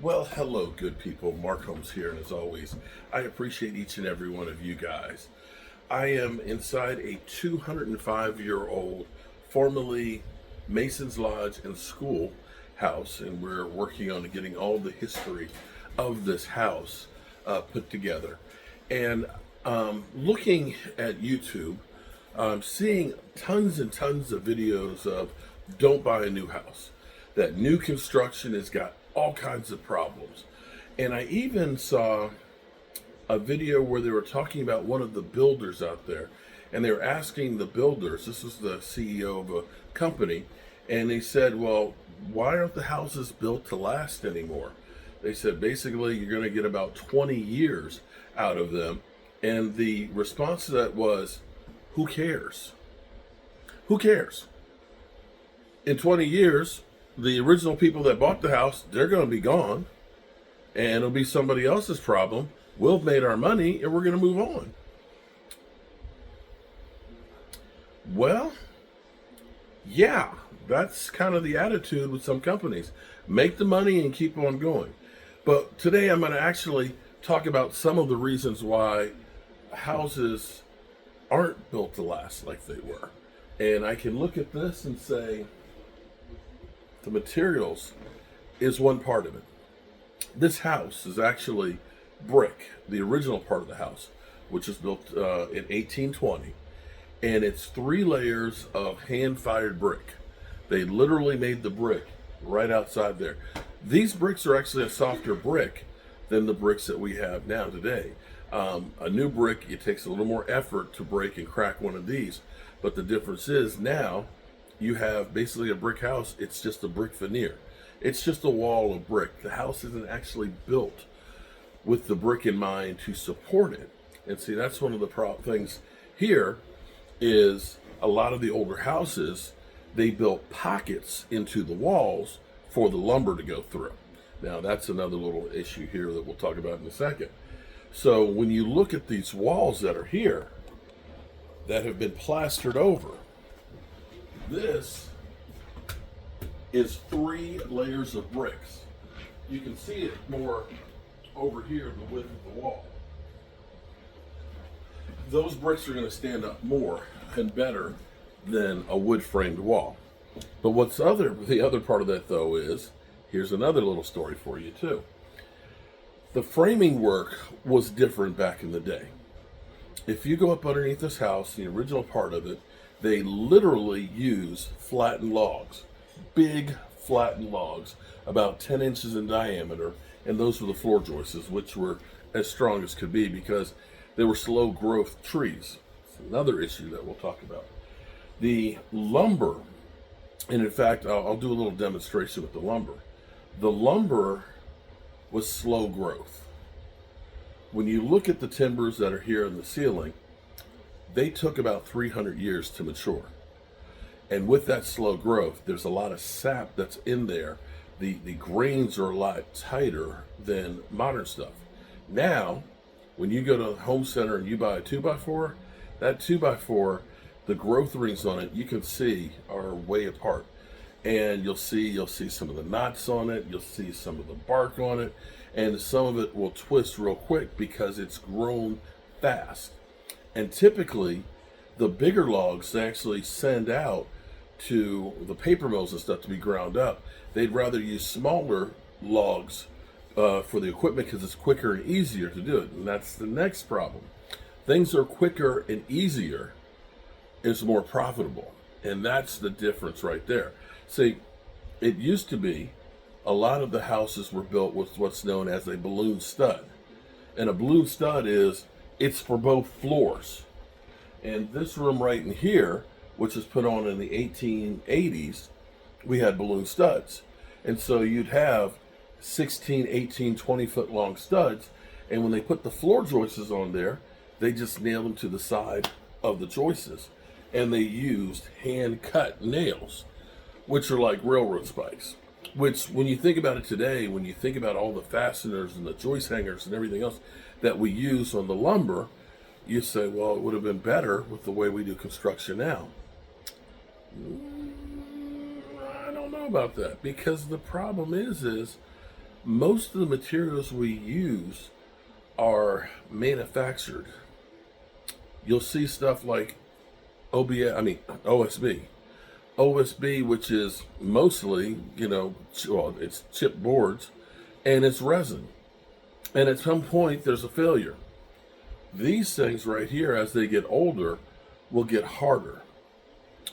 Well, hello, good people. Mark Holmes here, and as always, I appreciate each and every one of you guys. I am inside a 205-year-old, formerly Mason's Lodge and School house, and we're working on getting all the history of this house put together. And looking at YouTube, seeing tons and tons of videos of don't buy a new house, that new construction has got all kinds of problems. And I even saw a video where they were talking about one of the builders out there, and they were asking the builders, this was the CEO of a company, and they said, well, why aren't the houses built to last anymore? They said basically you're going to get about 20 years out of them. And the response to that was, who cares? Who cares? In 20 years, the original people that bought the house, they're going to be gone, and it'll be somebody else's problem. We've made our money, and we're going to move on. Well, yeah, that's kind of the attitude with some companies. Make the money and keep on going. But today I'm going to actually talk about some of the reasons why houses aren't built to last like they were. And I can look at this and say, the materials is one part of it. This house is actually brick, the original part of the house, which was built in 1820. And it's 3 layers of hand-fired brick. They literally made the brick right outside there. These bricks are actually a softer brick than the bricks that we have now today. A new brick, it takes a little more effort to break and crack one of these. But the difference is now you have basically a brick house. It's just a brick veneer. It's just a wall of brick. The house isn't actually built with the brick in mind to support it. And see, that's one of the things here is a lot of the older houses, they built pockets into the walls for the lumber to go through. Now, that's another little issue here that we'll talk about in a second. So when you look at these walls that are here that have been plastered over, this is 3 layers of bricks. You can see it more over here, the width of the wall. Those bricks are going to stand up more and better than a wood framed wall. But the other part of that though is, here's another little story for you too. The framing work was different back in the day. If you go up underneath this house, the original part of it, they literally use flattened logs, big flattened logs, about 10 inches in diameter, and those were the floor joists, which were as strong as could be because they were slow growth trees. It's another issue that we'll talk about. The lumber, and in fact, I'll do a little demonstration with the lumber. The lumber was slow growth. When you look at the timbers that are here in the ceiling, they took about 300 years to mature. And with that slow growth, there's a lot of sap that's in there. The grains are a lot tighter than modern stuff. Now, when you go to the home center and you buy a 2x4, that 2x4, the growth rings on it, you can see are way apart. And you'll see some of the knots on it, you'll see some of the bark on it, and some of it will twist real quick because it's grown fast. And typically, the bigger logs they actually send out to the paper mills and stuff to be ground up. They'd rather use smaller logs for the equipment because it's quicker and easier to do it. And that's the next problem. Things are quicker and easier is more profitable. And that's the difference right there. See, it used to be a lot of the houses were built with what's known as a balloon stud. And a balloon stud it's for both floors. And this room right in here, which was put on in the 1880s, we had balloon studs. And so you'd have 16, 18, 20 foot long studs. And when they put the floor joists on there, they just nailed them to the side of the joists. And they used hand cut nails, which are like railroad spikes. Which, when you think about it today, when you think about all the fasteners and the joist hangers and everything else that we use on the lumber, you say, well, it would have been better with the way we do construction now. I don't know about that, because the problem is most of the materials we use are manufactured. You'll see stuff like OSB. OSB, which is mostly, it's chip boards and it's resin. And at some point, there's a failure. These things right here, as they get older, will get harder.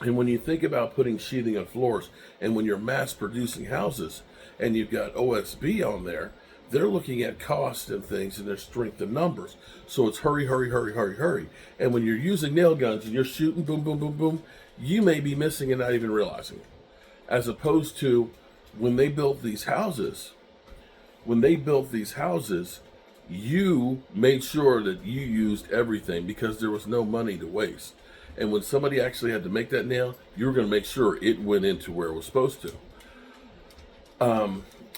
And when you think about putting sheathing on floors, and when you're mass producing houses and you've got OSB on there, they're looking at cost and things and their strength in numbers. So it's hurry, hurry, hurry, hurry, hurry. And when you're using nail guns and you're shooting boom, boom, boom, boom, you may be missing and not even realizing it. As opposed to when they built these houses, you made sure that you used everything because there was no money to waste. And when somebody actually had to make that nail, you were going to make sure it went into where it was supposed to.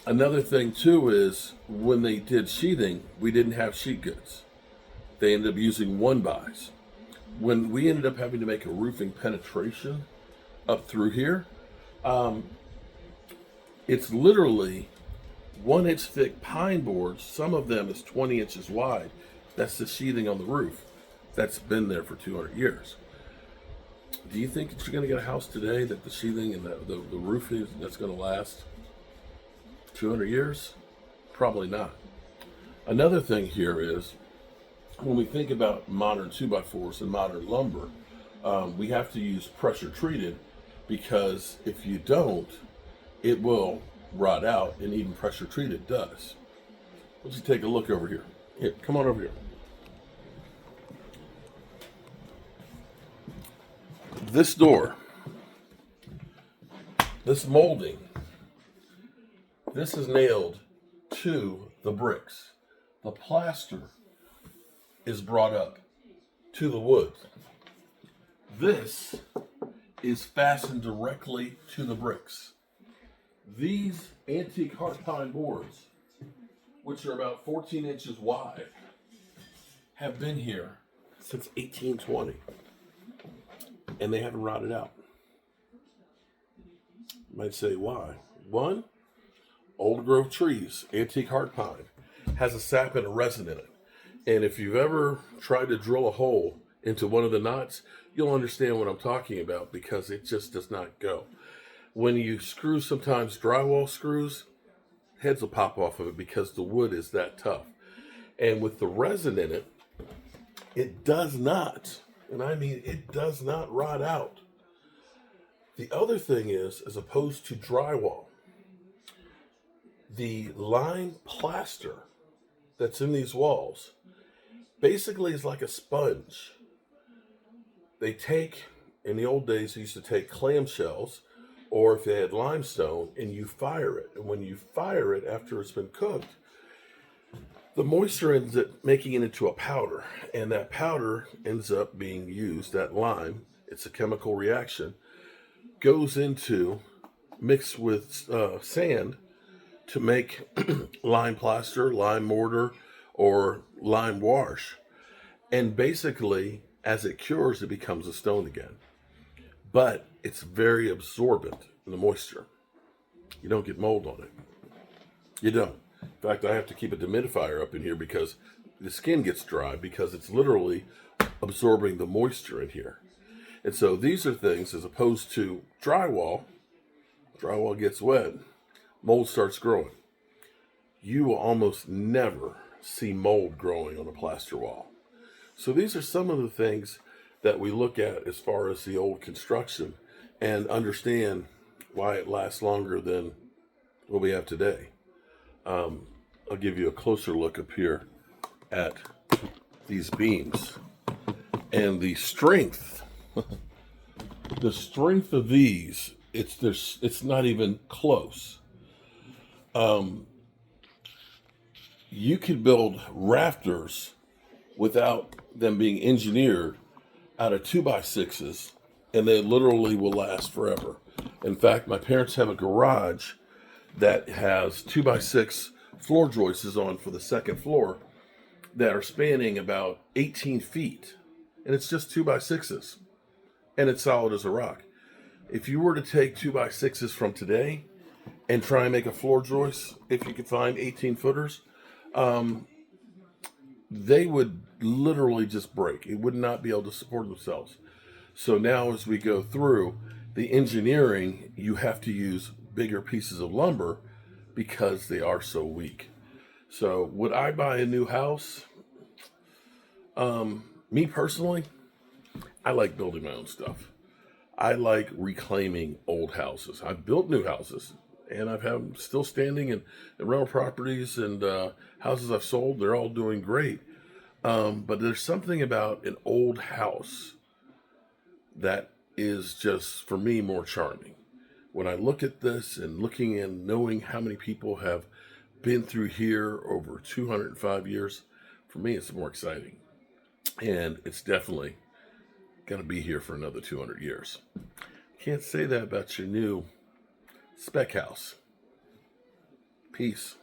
Another thing too is when they did sheathing, we didn't have sheet goods. They ended up using one buys. When we ended up having to make a roofing penetration up through here, it's literally 1 inch thick pine boards. Some of them is 20 inches wide. That's the sheathing on the roof. That's been there for 200 years. Do you think that you're going to get a house today that the sheathing and the roof is that's going to last 200 years? Probably not. Another thing here is when we think about modern 2x4s and modern lumber, we have to use pressure treated because if you don't, it will rot out, and even pressure treated does. Let's take a look over here. Here, come on over here. This door, this molding, this is nailed to the bricks. The plaster is brought up to the wood. This is fastened directly to the bricks. These antique heart pine boards, which are about 14 inches wide, have been here since 1820. And they haven't rotted out. You might say, why? One, old growth trees, antique heart pine, has a sap and a resin in it. And if you've ever tried to drill a hole into one of the knots, you'll understand what I'm talking about because it just does not go. When you screw sometimes drywall screws, heads will pop off of it because the wood is that tough. And with the resin in it, it does not, and I mean it does not rot out. The other thing is, as opposed to drywall, the lime plaster that's in these walls basically is like a sponge. They take, in the old days, they used to take clamshells, or if they had limestone, and you fire it. And when you fire it after it's been cooked, the moisture ends up making it into a powder. And that powder ends up being used, that lime, it's a chemical reaction, goes into, mixed with sand to make lime plaster, lime mortar, or lime wash. And basically, as it cures, it becomes a stone again. But it's very absorbent in the moisture. You don't get mold on it. You don't. In fact, I have to keep a dehumidifier up in here because the skin gets dry because it's literally absorbing the moisture in here. And so these are things as opposed to drywall. Drywall gets wet, mold starts growing. You will almost never see mold growing on a plaster wall. So these are some of the things that we look at as far as the old construction and understand why it lasts longer than what we have today. I'll give you a closer look up here at these beams and the strength. The strength of these, it's not even close. You could build rafters without them being engineered out of 2x6s, and they literally will last forever. In fact, my parents have a garage that has 2x6 floor joists on for the second floor that are spanning about 18 feet, and it's just 2x6s, and it's solid as a rock. If you were to take 2x6s from today and try and make a floor joist, if you could find 18 footers, they would literally just break. It would not be able to support themselves. So now as we go through the engineering, you have to use bigger pieces of lumber because they are so weak. So would I buy a new house? Me personally, I like building my own stuff. I like reclaiming old houses. I've built new houses, and I've had them still standing, and rental properties and houses I've sold. They're all doing great. But there's something about an old house that is just, for me, more charming. When I look at this and looking and knowing how many people have been through here over 205 years, for me, it's more exciting. And it's definitely going to be here for another 200 years. Can't say that about your new spec house. Peace.